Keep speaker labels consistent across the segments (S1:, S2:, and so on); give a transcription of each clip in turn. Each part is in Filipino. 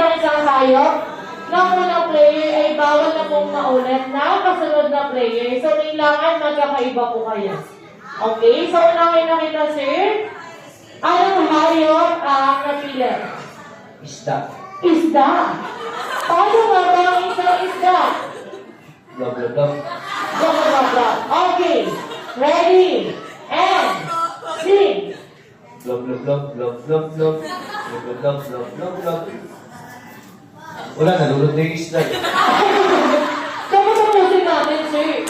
S1: ang isang hayop, ng unang player ay bawal na pong maulit na kasunod na player. So, kailangan magkakaiba po kayo. Okay? So, unahin na kita, sir. Anong hayop ang napili?
S2: Isda.
S1: Isda. Paano nga ba ang isang isda?
S2: Blah, blah, blah.
S1: Blah, blah, blah. Okay. Ready. And sing.
S2: Blah, blah, blah, blah, blah, blah. Blah, blah, blah, blah, blah, blah. Wala, nalulog na yung isda.
S1: Dapat tapusin natin, sir.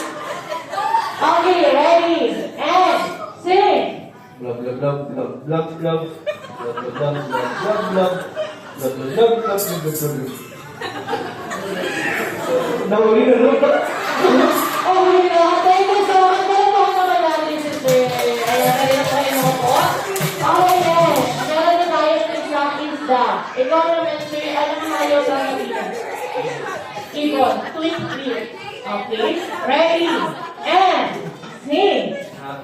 S1: Okay, ready. And sing.
S2: Blah, blah, blah, blah, blah, blah. Blah, blah, blah, blah, blah, blah. Blah, blah, blah, blah, blah, blah, blah. Nahuli na rin.
S1: Okay na. Thank you so much. Meron po ako naman si sir. Ayan mo po. Okay, next. Meron na tayo ng isang isda. Ikaw naman, sir. Anong hayop ang napili? Ibon. Quickly. Okay. Ready. And sing.
S2: Parang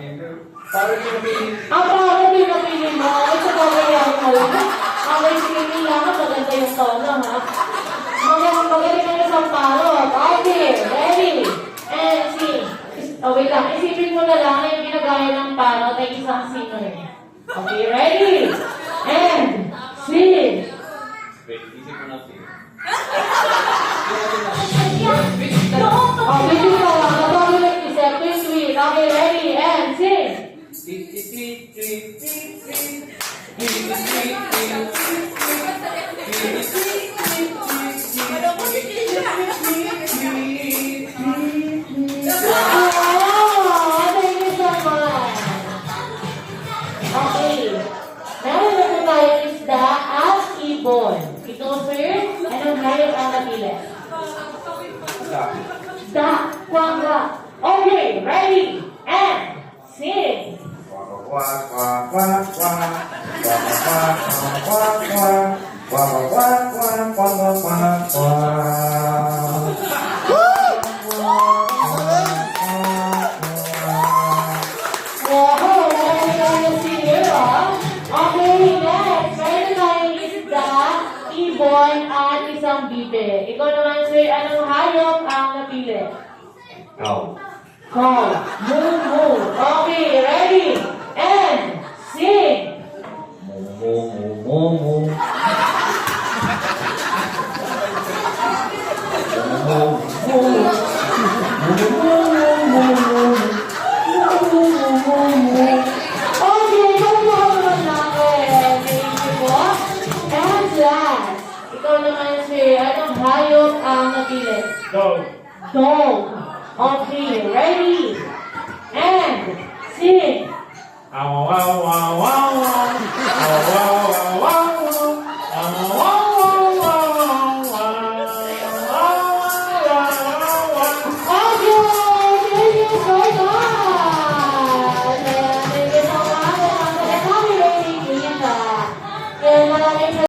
S2: pinapili.
S1: Ang parang pinapili mo. Ay, sa pagkayaan mo lang. Okay, sige lang. Maganda yung tono, ha? Magaling ang isang parot. Okay. Ready. And sing. Oh, wait lang. Isipin mo na lang na yung ginagaya ng parot ay isang singer. Okay, ready. And sing.
S2: Wait, isip mo natin.
S1: Oh, wait lang. Natawag lang isip. Twist. Okay, ready. And sing. Okay. Meron na po tayong isda at ibon. Ito, sir, anong hayop ang napili? Isda. Kwanga. Okay, ready? And sing. Wow, meron tayong singer, ah. Okay, next. Meron tayong isda, ibon, at isang bibe. Ikaw naman, sir, anong hayop ang napili?
S2: Cow.
S1: Call. Move. Okay, ready? And sing.
S2: Mo, mo, mo, mo.
S1: Okay, kumuha naman natin. Thank you po. And last, ikaw naman, sir, anong hayop ang napili?
S2: Dog.
S1: Dog. Okay, ready?